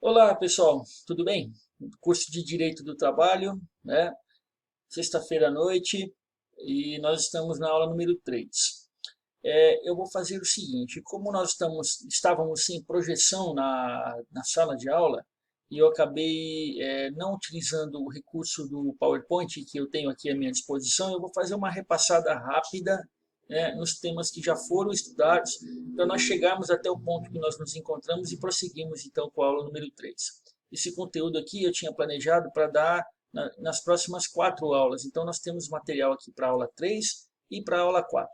Olá, pessoal, tudo bem? Curso de Direito do Trabalho, né? Sexta-feira à noite e nós estamos na aula número 3. Eu vou fazer o seguinte, como nós estávamos sem projeção na sala de aula e eu acabei não utilizando o recurso do PowerPoint que eu tenho aqui à minha disposição, eu vou fazer uma repassada rápida, né, nos temas que já foram estudados, para nós chegarmos até o ponto que nós nos encontramos e prosseguimos então com a aula número 3. Esse conteúdo aqui eu tinha planejado para dar nas próximas 4 aulas, então nós temos material aqui para a aula 3 e para a aula 4.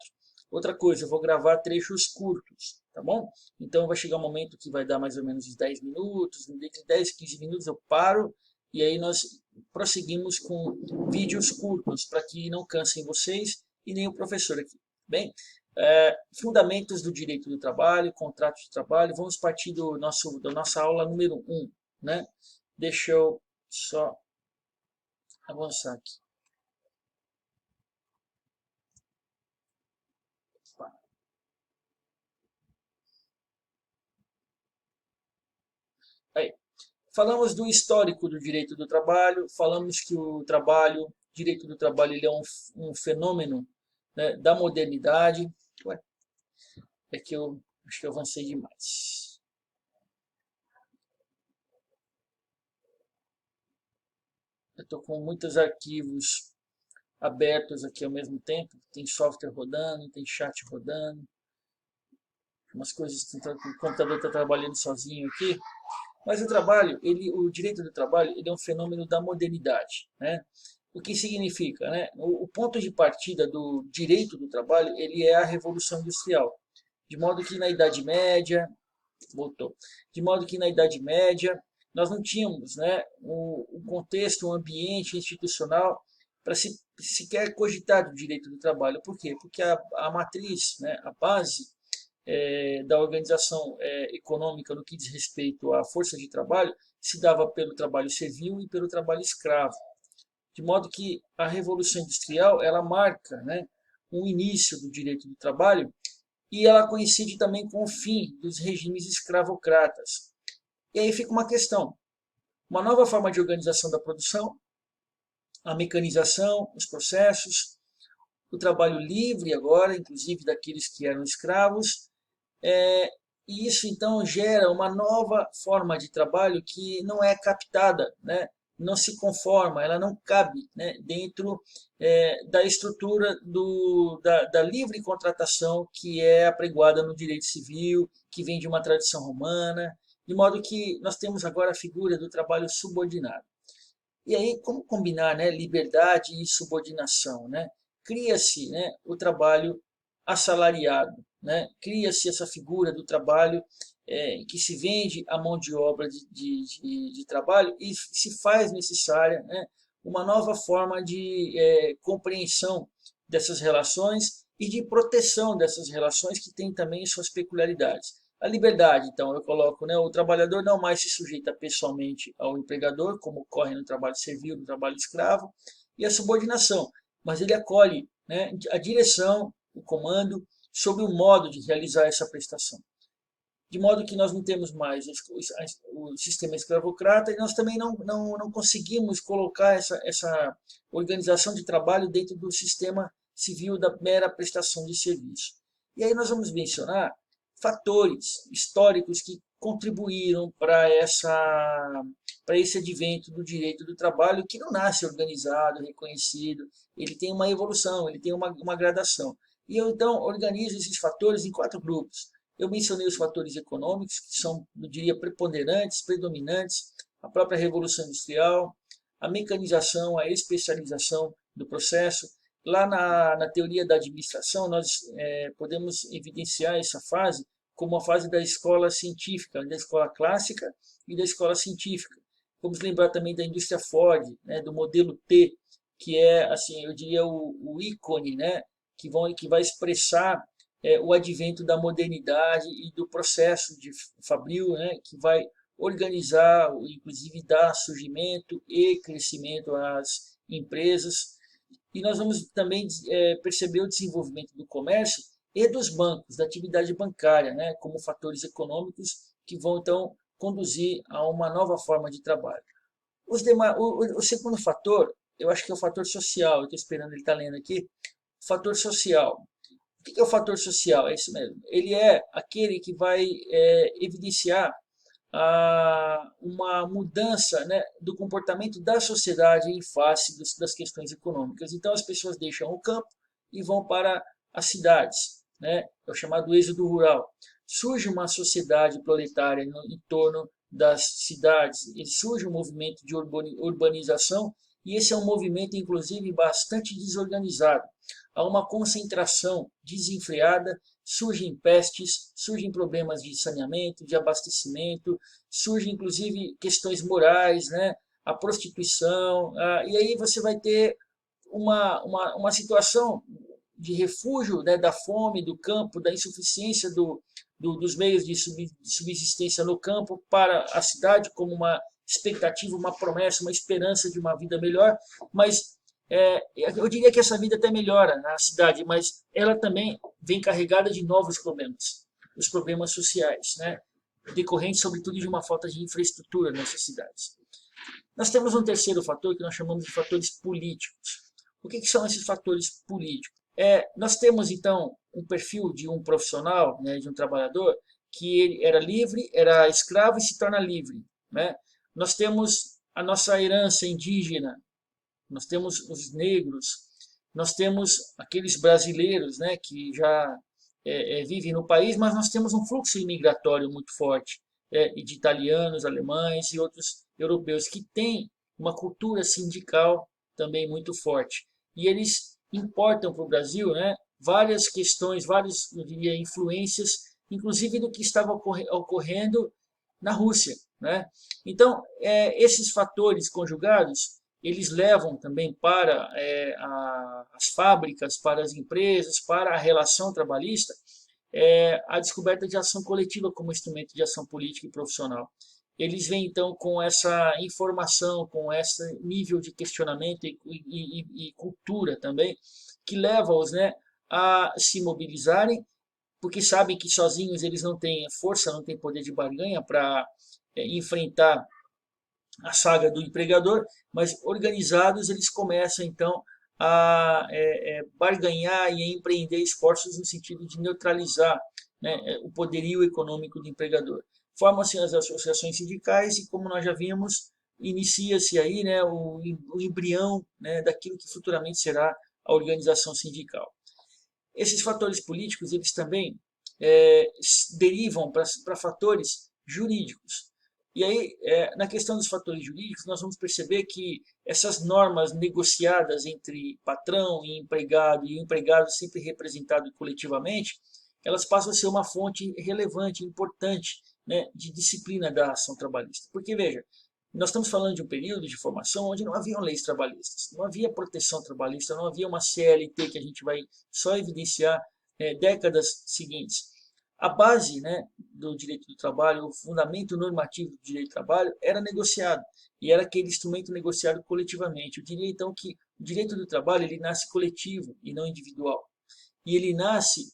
Outra coisa, eu vou gravar trechos curtos, tá bom? Então vai chegar um momento que vai dar mais ou menos uns 10 minutos, entre 10 e 15 minutos eu paro e aí nós prosseguimos com vídeos curtos para que não cansem vocês e nem o professor aqui. Bem, fundamentos do direito do trabalho, contrato de trabalho, vamos partir da nossa aula número 1, né? Deixa eu só avançar aqui. Aí, falamos do histórico do direito do trabalho, falamos que direito do trabalho, ele é um fenômeno, né, da modernidade. Ué, é que eu acho que eu avancei demais. Eu estou com muitos arquivos abertos aqui ao mesmo tempo. Tem software rodando, tem chat rodando, umas coisas que o computador está trabalhando sozinho aqui. Mas o direito do trabalho, ele é um fenômeno da modernidade, né? O que significa, né? O ponto de partida do direito do trabalho, ele é a Revolução Industrial. De modo que na Idade Média, voltou, de modo que na Idade Média nós não tínhamos, né, o contexto, o ambiente institucional para sequer cogitar do direito do trabalho. Por quê? Porque a matriz, né, a base da organização econômica no que diz respeito à força de trabalho se dava pelo trabalho servil e pelo trabalho escravo. De modo que a Revolução Industrial ela marca, né, o início do direito do trabalho e ela coincide também com o fim dos regimes escravocratas. E aí fica uma questão: uma nova forma de organização da produção, a mecanização, os processos, o trabalho livre agora, inclusive daqueles que eram escravos, e isso então gera uma nova forma de trabalho que não é captada, né? Não se conforma, ela não cabe, né, dentro da estrutura da livre contratação que é apregoada no direito civil, que vem de uma tradição romana, de modo que nós temos agora a figura do trabalho subordinado. E aí, como combinar, né, liberdade e subordinação, né? Cria-se, né, o trabalho assalariado, né? Cria-se essa figura do trabalho que se vende a mão de obra de trabalho e se faz necessária, né, uma nova forma de compreensão dessas relações e de proteção dessas relações que tem também suas peculiaridades. A liberdade, então, eu coloco, né, o trabalhador não mais se sujeita pessoalmente ao empregador, como ocorre no trabalho servil, no trabalho escravo, e a subordinação, mas ele acolhe, né, a direção, o comando, sobre o modo de realizar essa prestação. De modo que nós não temos mais o sistema escravocrata e nós também não conseguimos colocar essa organização de trabalho dentro do sistema civil da mera prestação de serviço. E aí nós vamos mencionar fatores históricos que contribuíram para esse advento do direito do trabalho, que não nasce organizado, reconhecido, ele tem uma evolução, ele tem uma gradação. E eu então organizo esses fatores em 4 grupos. Eu mencionei os fatores econômicos, que são, eu diria, preponderantes, predominantes, a própria Revolução Industrial, a mecanização, a especialização do processo. Lá na teoria da administração, nós podemos evidenciar essa fase como a fase da escola científica, da escola clássica e da escola científica. Vamos lembrar também da indústria Ford, né, do modelo T, que é, assim, eu diria, o ícone, né, que vai expressar o advento da modernidade e do processo de fabril, né, que vai organizar, inclusive dar surgimento e crescimento às empresas. E nós vamos também perceber o desenvolvimento do comércio e dos bancos, da atividade bancária, né, como fatores econômicos que vão então conduzir a uma nova forma de trabalho. O segundo fator, eu acho que é o fator social, eu estou esperando ele estar lendo aqui. Fator social. O que é o fator social? É isso mesmo. Ele é aquele que vai evidenciar uma mudança, né, do comportamento da sociedade em face das questões econômicas. Então as pessoas deixam o campo e vão para as cidades, né? É o chamado êxodo rural. Surge uma sociedade proletária em torno das cidades, e surge um movimento de urbanização, e esse é um movimento, inclusive, bastante desorganizado. Há uma concentração desenfreada, surgem pestes, surgem problemas de saneamento, de abastecimento, surgem, inclusive, questões morais, né? A prostituição, e aí você vai ter uma situação de refúgio, né, da fome, do campo, da insuficiência dos meios de subsistência no campo para a cidade como uma expectativa, uma promessa, uma esperança de uma vida melhor, mas eu diria que essa vida até melhora na cidade, mas ela também vem carregada de novos problemas, os problemas sociais, né, decorrentes sobretudo de uma falta de infraestrutura nessas cidades. Nós temos um terceiro fator que nós chamamos de fatores políticos. O que são esses fatores políticos? Nós temos, então, um perfil de um profissional, né, de um trabalhador, que ele era livre, era escravo e se torna livre, né? Nós temos a nossa herança indígena, nós temos os negros, nós temos aqueles brasileiros, né, que já vivem no país, mas nós temos um fluxo imigratório muito forte, de italianos, alemães e outros europeus, que têm uma cultura sindical também muito forte. E eles importam para o Brasil, né, várias questões, várias, eu diria, influências, inclusive do que estava ocorrendo na Rússia, né? Então, esses fatores conjugados, eles levam também para as fábricas, para as empresas, para a relação trabalhista, a descoberta de ação coletiva como instrumento de ação política e profissional. Eles vêm, então, com essa informação, com esse nível de questionamento e cultura também, que leva-os, né, a se mobilizarem, porque sabem que sozinhos eles não têm força, não têm poder de barganha para enfrentar a saga do empregador, mas organizados eles começam, então, a barganhar e a empreender esforços no sentido de neutralizar, né, o poderio econômico do empregador. Formam-se as associações sindicais e, como nós já vimos, inicia-se aí, né, o embrião, né, daquilo que futuramente será a organização sindical. Esses fatores políticos eles também derivam para fatores jurídicos. E aí, na questão dos fatores jurídicos, nós vamos perceber que essas normas negociadas entre patrão e o empregado sempre representado coletivamente, elas passam a ser uma fonte relevante, importante, né, de disciplina da ação trabalhista. Porque, veja, nós estamos falando de um período de formação onde não haviam leis trabalhistas, não havia proteção trabalhista, não havia uma CLT que a gente vai só evidenciar décadas seguintes. A base, né, do direito do trabalho, o fundamento normativo do direito do trabalho era negociado e era aquele instrumento negociado coletivamente. Eu diria então que o direito do trabalho ele nasce coletivo e não individual. E ele nasce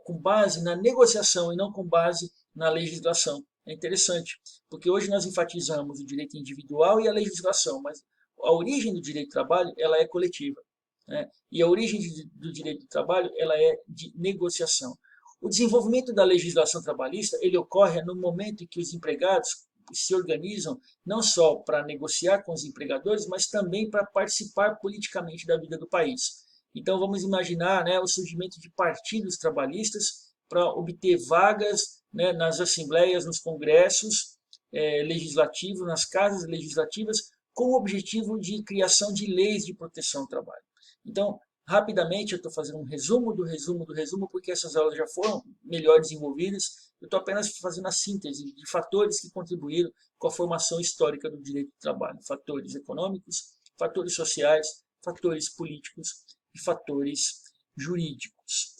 com base na negociação e não com base na legislação. É interessante, porque hoje nós enfatizamos o direito individual e a legislação, mas a origem do direito do trabalho ela é coletiva, né? E a origem do direito do trabalho ela é de negociação. O desenvolvimento da legislação trabalhista ele ocorre no momento em que os empregados se organizam não só para negociar com os empregadores, mas também para participar politicamente da vida do país. Então vamos imaginar, né, o surgimento de partidos trabalhistas para obter vagas, né, nas assembleias, nos congressos legislativos, nas casas legislativas, com o objetivo de criação de leis de proteção ao trabalho. Então, rapidamente, eu estou fazendo um resumo do resumo do resumo, porque essas aulas já foram melhor desenvolvidas. Eu estou apenas fazendo a síntese de fatores que contribuíram com a formação histórica do direito do trabalho. Fatores econômicos, fatores sociais, fatores políticos e fatores jurídicos.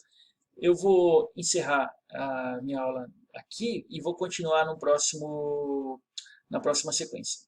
Eu vou encerrar a minha aula aqui e vou continuar na próxima sequência.